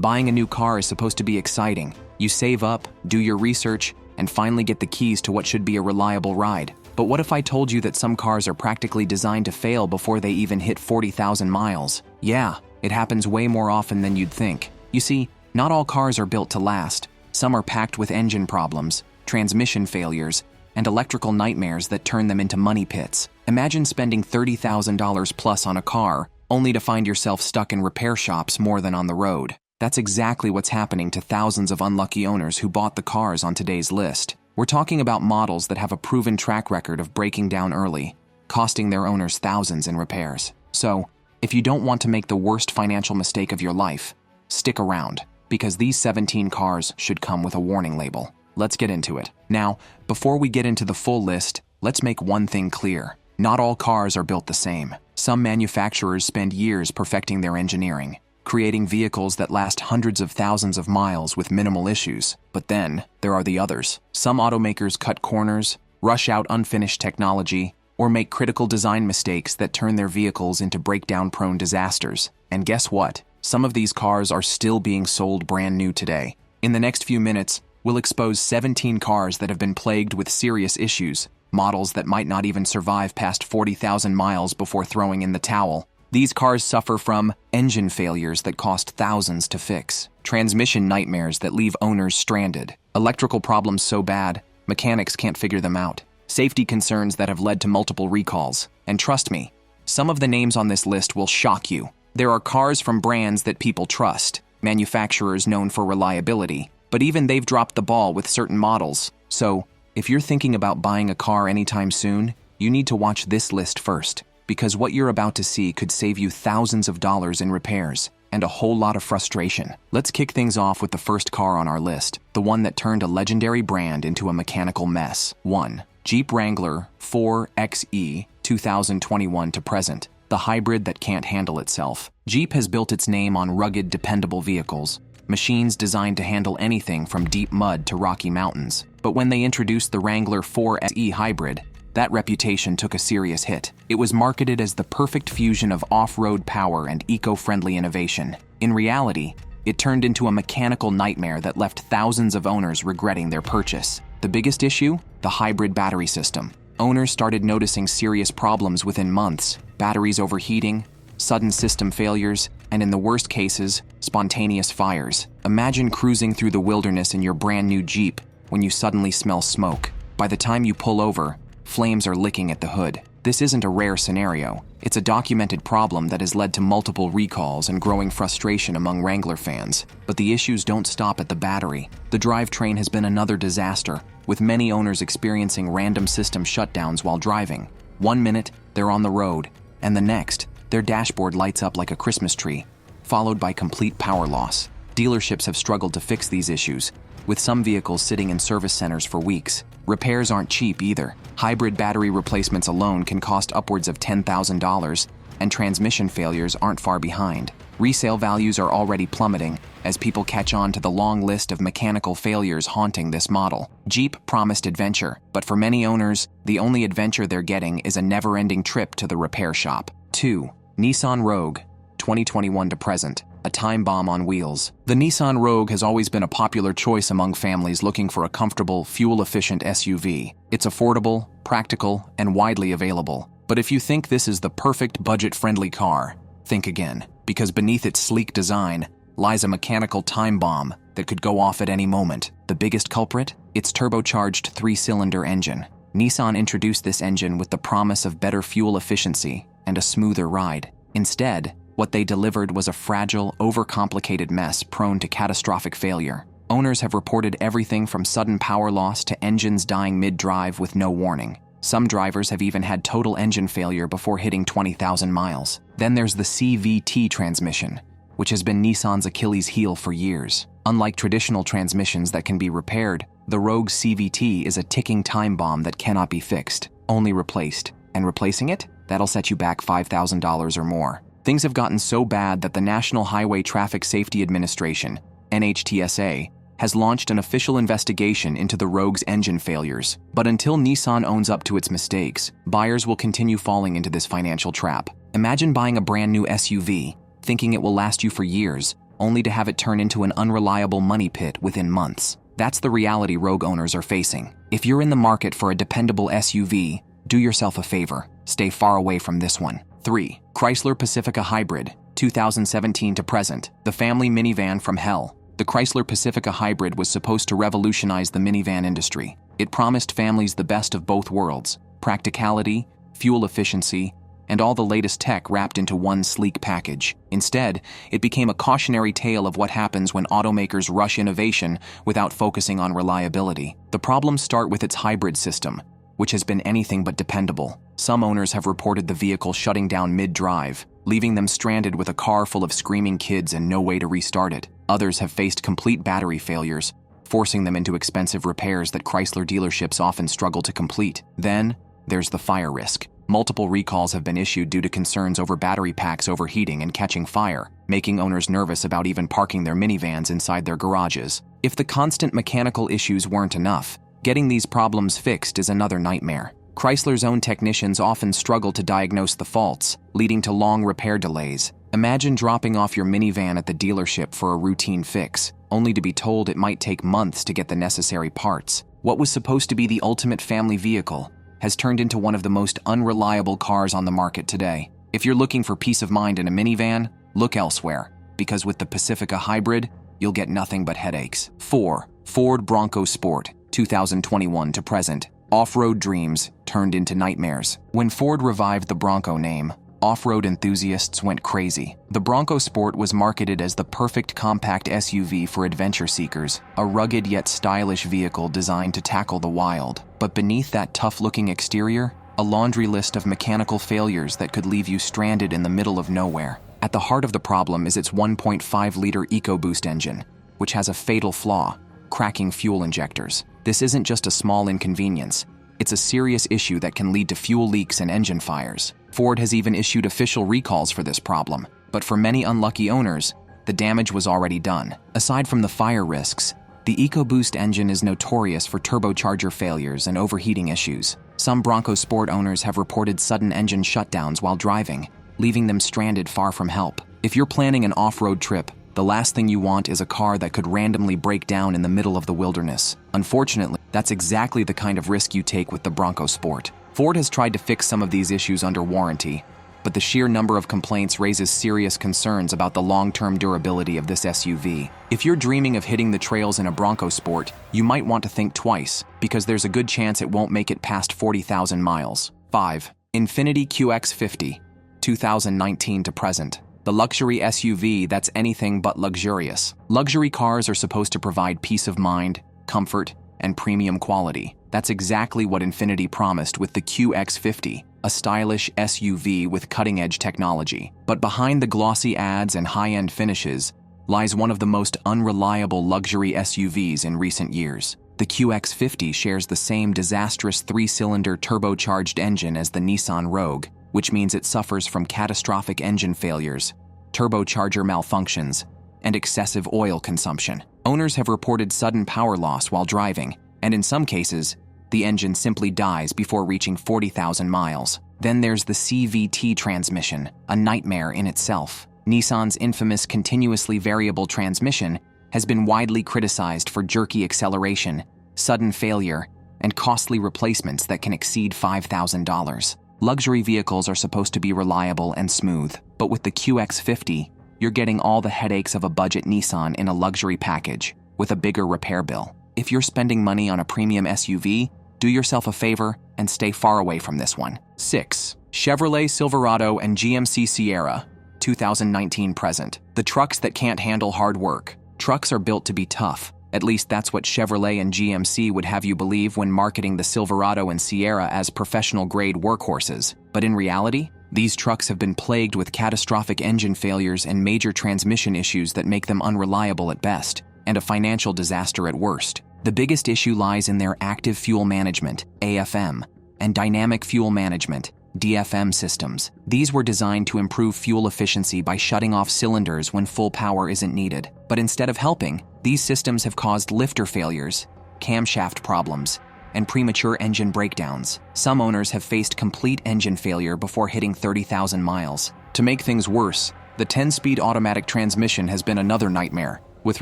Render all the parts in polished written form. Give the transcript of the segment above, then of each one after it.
Buying a new car is supposed to be exciting. You save up, do your research, and finally get the keys to what should be a reliable ride. But what if I told you that some cars are practically designed to fail before they even hit 40,000 miles? Yeah, it happens way more often than you'd think. You see, not all cars are built to last. Some are packed with engine problems, transmission failures, and electrical nightmares that turn them into money pits. Imagine spending $30,000 plus on a car, only to find yourself stuck in repair shops more than on the road. That's exactly what's happening to thousands of unlucky owners who bought the cars on today's list. We're talking about models that have a proven track record of breaking down early, costing their owners thousands in repairs. So, if you don't want to make the worst financial mistake of your life, stick around, because these 17 cars should come with a warning label. Let's get into it. Now, before we get into the full list, let's make one thing clear. Not all cars are built the same. Some manufacturers spend years perfecting their engineering, creating vehicles that last hundreds of thousands of miles with minimal issues. But then, there are the others. Some automakers cut corners, rush out unfinished technology, or make critical design mistakes that turn their vehicles into breakdown-prone disasters. And guess what? Some of these cars are still being sold brand new today. In the next few minutes, we'll expose 17 cars that have been plagued with serious issues, models that might not even survive past 40,000 miles before throwing in the towel. These cars suffer from engine failures that cost thousands to fix, transmission nightmares that leave owners stranded, electrical problems so bad, mechanics can't figure them out, safety concerns that have led to multiple recalls. And trust me, some of the names on this list will shock you. There are cars from brands that people trust, manufacturers known for reliability, but even they've dropped the ball with certain models. So, if you're thinking about buying a car anytime soon, you need to watch this list first, because what you're about to see could save you thousands of dollars in repairs and a whole lot of frustration. Let's kick things off with the first car on our list, the one that turned a legendary brand into a mechanical mess. 1. Jeep Wrangler 4xe 2021 to present, the hybrid that can't handle itself. Jeep has built its name on rugged, dependable vehicles, machines designed to handle anything from deep mud to rocky mountains. But when they introduced the Wrangler 4xe hybrid, that reputation took a serious hit. It was marketed as the perfect fusion of off-road power and eco-friendly innovation. In reality, it turned into a mechanical nightmare that left thousands of owners regretting their purchase. The biggest issue? The hybrid battery system. Owners started noticing serious problems within months: batteries overheating, sudden system failures, and in the worst cases, spontaneous fires. Imagine cruising through the wilderness in your brand new Jeep when you suddenly smell smoke. By the time you pull over, flames are licking at the hood. This isn't a rare scenario. It's a documented problem that has led to multiple recalls and growing frustration among Wrangler fans. But the issues don't stop at the battery. The drivetrain has been another disaster, with many owners experiencing random system shutdowns while driving. 1 minute, they're on the road, and the next, their dashboard lights up like a Christmas tree, followed by complete power loss. Dealerships have struggled to fix these issues, with some vehicles sitting in service centers for weeks. Repairs aren't cheap either. Hybrid battery replacements alone can cost upwards of $10,000, and transmission failures aren't far behind. Resale values are already plummeting as people catch on to the long list of mechanical failures haunting this model. Jeep promised adventure, but for many owners, the only adventure they're getting is a never-ending trip to the repair shop. 2. Nissan Rogue 2021 to present, a time bomb on wheels. The Nissan Rogue has always been a popular choice among families looking for a comfortable, fuel-efficient SUV. It's affordable, practical, and widely available. But if you think this is the perfect budget-friendly car, think again, because beneath its sleek design lies a mechanical time bomb that could go off at any moment. The biggest culprit? Its turbocharged 3-cylinder engine. Nissan introduced this engine with the promise of better fuel efficiency and a smoother ride. Instead, what they delivered was a fragile, overcomplicated mess prone to catastrophic failure. Owners have reported everything from sudden power loss to engines dying mid-drive with no warning. Some drivers have even had total engine failure before hitting 20,000 miles. Then there's the CVT transmission, which has been Nissan's Achilles heel for years. Unlike traditional transmissions that can be repaired, the Rogue CVT is a ticking time bomb that cannot be fixed, only replaced. And replacing it? That'll set you back $5,000 or more. Things have gotten so bad that the National Highway Traffic Safety Administration, NHTSA, has launched an official investigation into the Rogue's engine failures. But until Nissan owns up to its mistakes, buyers will continue falling into this financial trap. Imagine buying a brand new SUV, thinking it will last you for years, only to have it turn into an unreliable money pit within months. That's the reality Rogue owners are facing. If you're in the market for a dependable SUV, do yourself a favor. Stay far away from this one. 3. Chrysler Pacifica Hybrid, 2017 to present. The family minivan from hell. The Chrysler Pacifica Hybrid was supposed to revolutionize the minivan industry. It promised families the best of both worlds: practicality, fuel efficiency, and all the latest tech wrapped into one sleek package. Instead, it became a cautionary tale of what happens when automakers rush innovation without focusing on reliability. The problems start with its hybrid system, which has been anything but dependable. Some owners have reported the vehicle shutting down mid-drive, leaving them stranded with a car full of screaming kids and no way to restart it. Others have faced complete battery failures, forcing them into expensive repairs that Chrysler dealerships often struggle to complete. Then, there's the fire risk. Multiple recalls have been issued due to concerns over battery packs overheating and catching fire, making owners nervous about even parking their minivans inside their garages. If the constant mechanical issues weren't enough, getting these problems fixed is another nightmare. Chrysler's own technicians often struggle to diagnose the faults, leading to long repair delays. Imagine dropping off your minivan at the dealership for a routine fix, only to be told it might take months to get the necessary parts. What was supposed to be the ultimate family vehicle has turned into one of the most unreliable cars on the market today. If you're looking for peace of mind in a minivan, look elsewhere, because with the Pacifica Hybrid, you'll get nothing but headaches. 4. Ford Bronco Sport, 2021 to present. Off-road dreams turned into nightmares. When Ford revived the Bronco name, off-road enthusiasts went crazy. The Bronco Sport was marketed as the perfect compact SUV for adventure seekers, a rugged yet stylish vehicle designed to tackle the wild. But beneath that tough-looking exterior, a laundry list of mechanical failures that could leave you stranded in the middle of nowhere. At the heart of the problem is its 1.5-liter EcoBoost engine, which has a fatal flaw: cracking fuel injectors. This isn't just a small inconvenience. It's a serious issue that can lead to fuel leaks and engine fires. Ford has even issued official recalls for this problem, but for many unlucky owners, the damage was already done. Aside from the fire risks, the EcoBoost engine is notorious for turbocharger failures and overheating issues. Some Bronco Sport owners have reported sudden engine shutdowns while driving, leaving them stranded far from help. If you're planning an off-road trip, the last thing you want is a car that could randomly break down in the middle of the wilderness. Unfortunately, that's exactly the kind of risk you take with the Bronco Sport. Ford has tried to fix some of these issues under warranty, but the sheer number of complaints raises serious concerns about the long-term durability of this SUV. If you're dreaming of hitting the trails in a Bronco Sport, you might want to think twice, because there's a good chance it won't make it past 40,000 miles. 5. Infiniti QX50, 2019 to present. The luxury SUV that's anything but luxurious. Luxury cars are supposed to provide peace of mind, comfort, and premium quality. That's exactly what Infiniti promised with the QX50, a stylish SUV with cutting-edge technology. But behind the glossy ads and high-end finishes lies one of the most unreliable luxury SUVs in recent years. The QX50 shares the same disastrous 3-cylinder turbocharged engine as the Nissan Rogue, which means it suffers from catastrophic engine failures, turbocharger malfunctions, and excessive oil consumption. Owners have reported sudden power loss while driving, and in some cases, the engine simply dies before reaching 40,000 miles. Then there's the CVT transmission, a nightmare in itself. Nissan's infamous continuously variable transmission has been widely criticized for jerky acceleration, sudden failure, and costly replacements that can exceed $5,000. Luxury vehicles are supposed to be reliable and smooth, but with the QX50, you're getting all the headaches of a budget Nissan in a luxury package, with a bigger repair bill. If you're spending money on a premium SUV, do yourself a favor and stay far away from this one. 6. Chevrolet Silverado and GMC Sierra, 2019 present. The trucks that can't handle hard work. Trucks are built to be tough. At least that's what Chevrolet and GMC would have you believe when marketing the Silverado and Sierra as professional-grade workhorses. But in reality, these trucks have been plagued with catastrophic engine failures and major transmission issues that make them unreliable at best, and a financial disaster at worst. The biggest issue lies in their active fuel management, AFM, and dynamic fuel management, DFM systems. These were designed to improve fuel efficiency by shutting off cylinders when full power isn't needed. But instead of helping, these systems have caused lifter failures, camshaft problems, and premature engine breakdowns. Some owners have faced complete engine failure before hitting 30,000 miles. To make things worse, The 10-speed automatic transmission has been another nightmare, with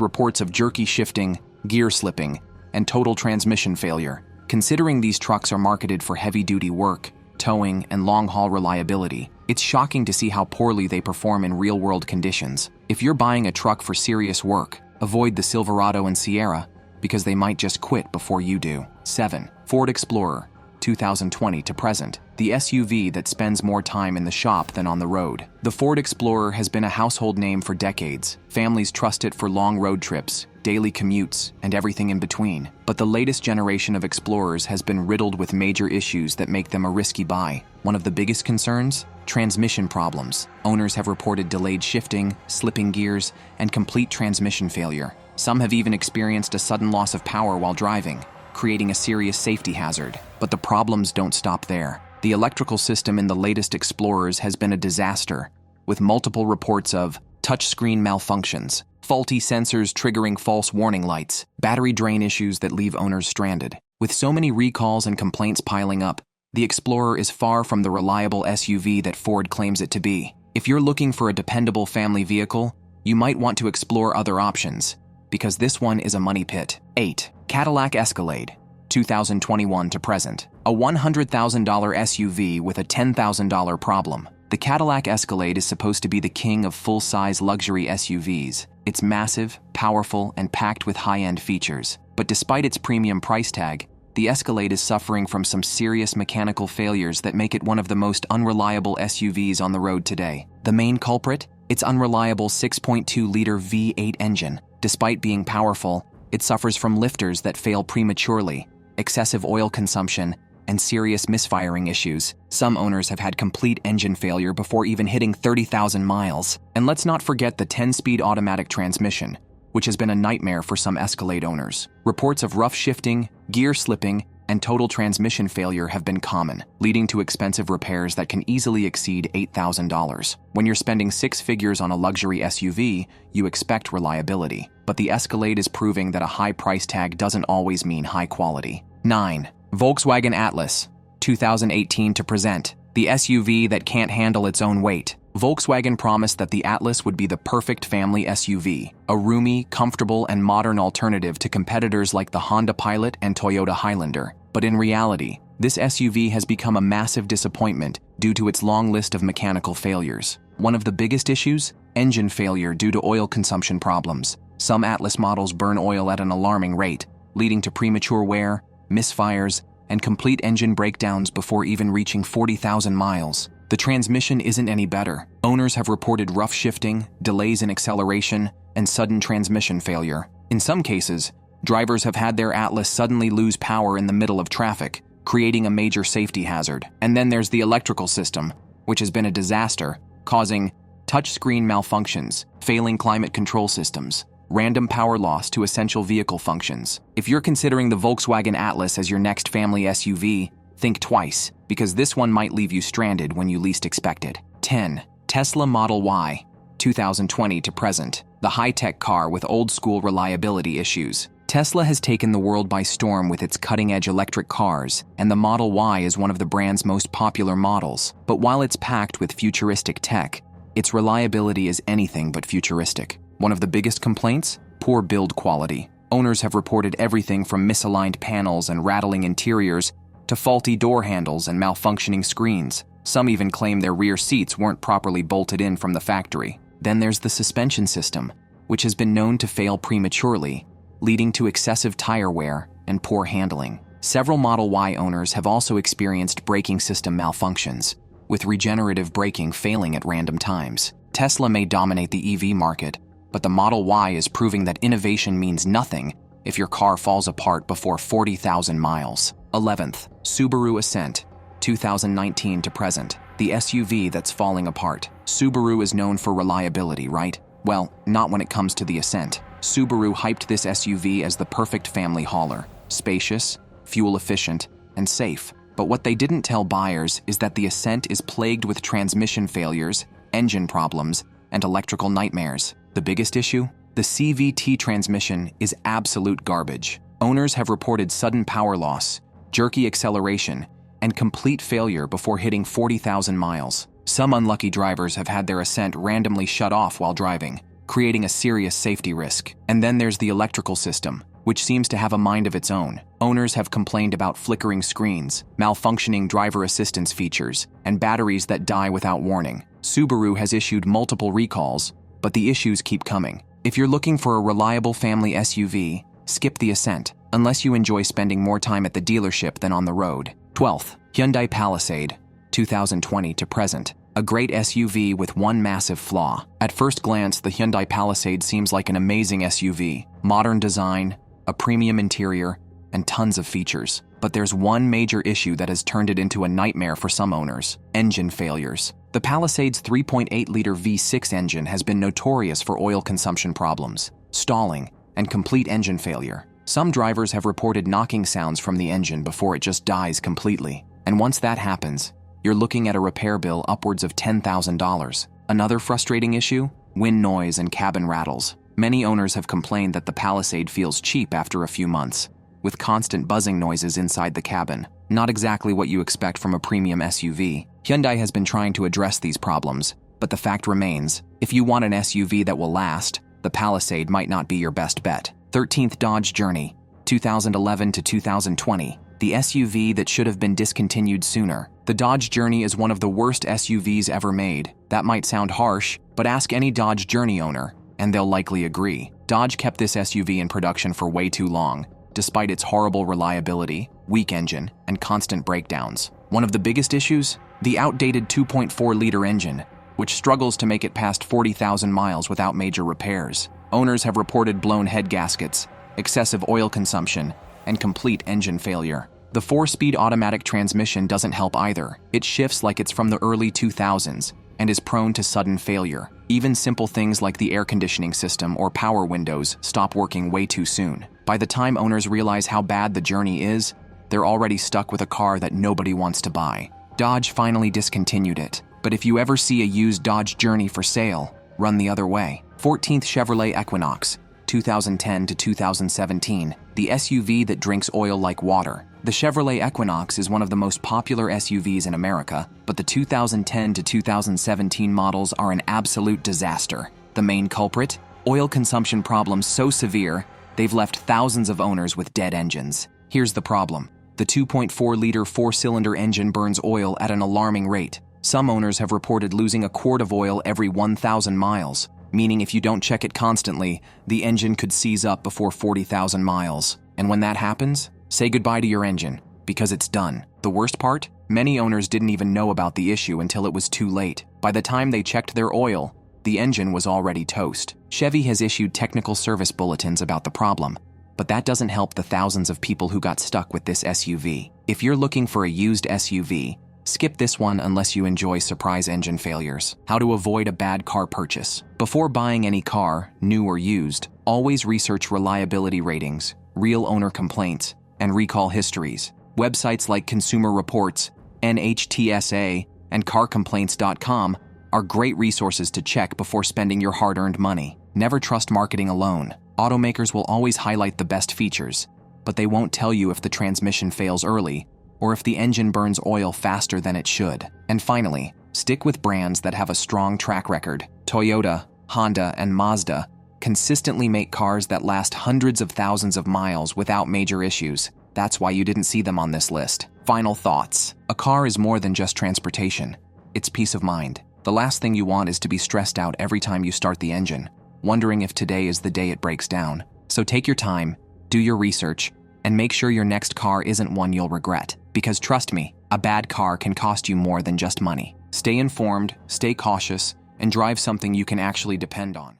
reports of jerky shifting, gear slipping, and total transmission failure. Considering these trucks are marketed for heavy-duty work, towing, and long-haul reliability, it's shocking to see how poorly they perform in real-world conditions. If you're buying a truck for serious work, avoid the Silverado and Sierra, because they might just quit before you do. 7. Ford Explorer, 2020 to present, the SUV that spends more time in the shop than on the road. The Ford Explorer has been a household name for decades. Families trust it for long road trips, daily commutes, and everything in between. But the latest generation of Explorers has been riddled with major issues that make them a risky buy. One of the biggest concerns? Transmission problems. Owners have reported delayed shifting, slipping gears, and complete transmission failure. Some have even experienced a sudden loss of power while driving, creating a serious safety hazard. But the problems don't stop there. The electrical system in the latest Explorers has been a disaster, with multiple reports of touchscreen malfunctions, faulty sensors triggering false warning lights, battery drain issues that leave owners stranded. With so many recalls and complaints piling up, the Explorer is far from the reliable SUV that Ford claims it to be. If you're looking for a dependable family vehicle, you might want to explore other options, because this one is a money pit. 8. Cadillac Escalade, 2021 to present, a $100,000 SUV with a $10,000 problem. The Cadillac Escalade is supposed to be the king of full-size luxury SUVs. It's massive, powerful, and packed with high-end features. But despite its premium price tag, the Escalade is suffering from some serious mechanical failures that make it one of the most unreliable SUVs on the road today. The main culprit? Its unreliable 6.2-liter V8 engine. Despite being powerful, it suffers from lifters that fail prematurely, excessive oil consumption, and serious misfiring issues. Some owners have had complete engine failure before even hitting 30,000 miles. And let's not forget the 10-speed automatic transmission, which has been a nightmare for some Escalade owners. Reports of rough shifting, gear slipping, and total transmission failure have been common, leading to expensive repairs that can easily exceed $8,000. When you're spending six figures on a luxury SUV, you expect reliability. But the Escalade is proving that a high price tag doesn't always mean high quality. 9. Volkswagen Atlas, 2018 to present, the SUV that can't handle its own weight. Volkswagen promised that the Atlas would be the perfect family SUV, a roomy, comfortable, and modern alternative to competitors like the Honda Pilot and Toyota Highlander. But in reality, this SUV has become a massive disappointment due to its long list of mechanical failures. One of the biggest issues? Engine failure due to oil consumption problems. Some Atlas models burn oil at an alarming rate, leading to premature wear, misfires, and complete engine breakdowns before even reaching 40,000 miles. The transmission isn't any better. Owners have reported rough shifting, delays in acceleration, and sudden transmission failure. In some cases, drivers have had their Atlas suddenly lose power in the middle of traffic, creating a major safety hazard. And then there's the electrical system, which has been a disaster, causing touchscreen malfunctions, failing climate control systems, random power loss to essential vehicle functions. If you're considering the Volkswagen Atlas as your next family SUV, think twice, because this one might leave you stranded when you least expect it. 10. Tesla Model Y, 2020 to present, the high-tech car with old-school reliability issues. Tesla has taken the world by storm with its cutting-edge electric cars, and the Model Y is one of the brand's most popular models. But while it's packed with futuristic tech, its reliability is anything but futuristic. One of the biggest complaints? Poor build quality. Owners have reported everything from misaligned panels and rattling interiors to faulty door handles and malfunctioning screens. Some even claim their rear seats weren't properly bolted in from the factory. Then there's the suspension system, which has been known to fail prematurely, leading to excessive tire wear and poor handling. Several Model Y owners have also experienced braking system malfunctions, with regenerative braking failing at random times. Tesla may dominate the EV market, but the Model Y is proving that innovation means nothing if your car falls apart before 40,000 miles. 11th, Subaru Ascent, 2019 to present, the SUV that's falling apart. Subaru is known for reliability, right? Well, not when it comes to the Ascent. Subaru hyped this SUV as the perfect family hauler, spacious, fuel-efficient, and safe. But what they didn't tell buyers is that the Ascent is plagued with transmission failures, engine problems, and electrical nightmares. The biggest issue? The CVT transmission is absolute garbage. Owners have reported sudden power loss, jerky acceleration, and complete failure before hitting 40,000 miles. Some unlucky drivers have had their Ascent randomly shut off while driving, creating a serious safety risk. And then there's the electrical system, which seems to have a mind of its own. Owners have complained about flickering screens, malfunctioning driver assistance features, and batteries that die without warning. Subaru has issued multiple recalls, but the issues keep coming. If you're looking for a reliable family SUV, skip the Ascent, unless you enjoy spending more time at the dealership than on the road. 12th, Hyundai Palisade, 2020 to present. A great SUV with one massive flaw. At first glance, the Hyundai Palisade seems like an amazing SUV. Modern design, a premium interior, and tons of features. But there's one major issue that has turned it into a nightmare for some owners: engine failures. The Palisade's 3.8-liter V6 engine has been notorious for oil consumption problems, stalling, and complete engine failure. Some drivers have reported knocking sounds from the engine before it just dies completely. And once that happens, you're looking at a repair bill upwards of $10,000. Another frustrating issue? Wind noise and cabin rattles. Many owners have complained that the Palisade feels cheap after a few months, with constant buzzing noises inside the cabin. Not exactly what you expect from a premium SUV. Hyundai has been trying to address these problems, but the fact remains, if you want an SUV that will last, the Palisade might not be your best bet. 13th, Dodge Journey, 2011 to 2020. The SUV that should have been discontinued sooner. The Dodge Journey is one of the worst SUVs ever made. That might sound harsh, but ask any Dodge Journey owner, and they'll likely agree. Dodge kept this SUV in production for way too long, despite its horrible reliability, weak engine, and constant breakdowns. One of the biggest issues? The outdated 2.4-liter engine, which struggles to make it past 40,000 miles without major repairs. Owners have reported blown head gaskets, excessive oil consumption, and complete engine failure. The 4-speed automatic transmission doesn't help either. It shifts like it's from the early 2000s and is prone to sudden failure. Even simple things like the air conditioning system or power windows stop working way too soon. By the time owners realize how bad the Journey is, they're already stuck with a car that nobody wants to buy. Dodge finally discontinued it, but if you ever see a used Dodge Journey for sale, run the other way. 14th, Chevrolet Equinox, 2010 to 2017, the SUV that drinks oil like water. The Chevrolet Equinox is one of the most popular SUVs in America, but the 2010 to 2017 models are an absolute disaster. The main culprit? Oil consumption problems so severe, they've left thousands of owners with dead engines. Here's the problem. The 2.4-liter 4-cylinder engine burns oil at an alarming rate. Some owners have reported losing a quart of oil every 1,000 miles, meaning if you don't check it constantly, the engine could seize up before 40,000 miles. And when that happens, say goodbye to your engine, because it's done. The worst part? Many owners didn't even know about the issue until it was too late. By the time they checked their oil, the engine was already toast. Chevy has issued technical service bulletins about the problem, but that doesn't help the thousands of people who got stuck with this SUV. If you're looking for a used SUV, skip this one unless you enjoy surprise engine failures. How to avoid a bad car purchase. Before buying any car, new or used, always research reliability ratings, real owner complaints, and recall histories. Websites like Consumer Reports, NHTSA, and CarComplaints.com are great resources to check before spending your hard-earned money. Never trust marketing alone. Automakers will always highlight the best features, but they won't tell you if the transmission fails early or if the engine burns oil faster than it should. And finally, stick with brands that have a strong track record. Toyota, Honda, and Mazda consistently make cars that last hundreds of thousands of miles without major issues. That's why you didn't see them on this list. Final thoughts. A car is more than just transportation. It's peace of mind. The last thing you want is to be stressed out every time you start the engine, wondering if today is the day it breaks down. So take your time, do your research, and make sure your next car isn't one you'll regret. Because trust me, a bad car can cost you more than just money. Stay informed, stay cautious, and drive something you can actually depend on.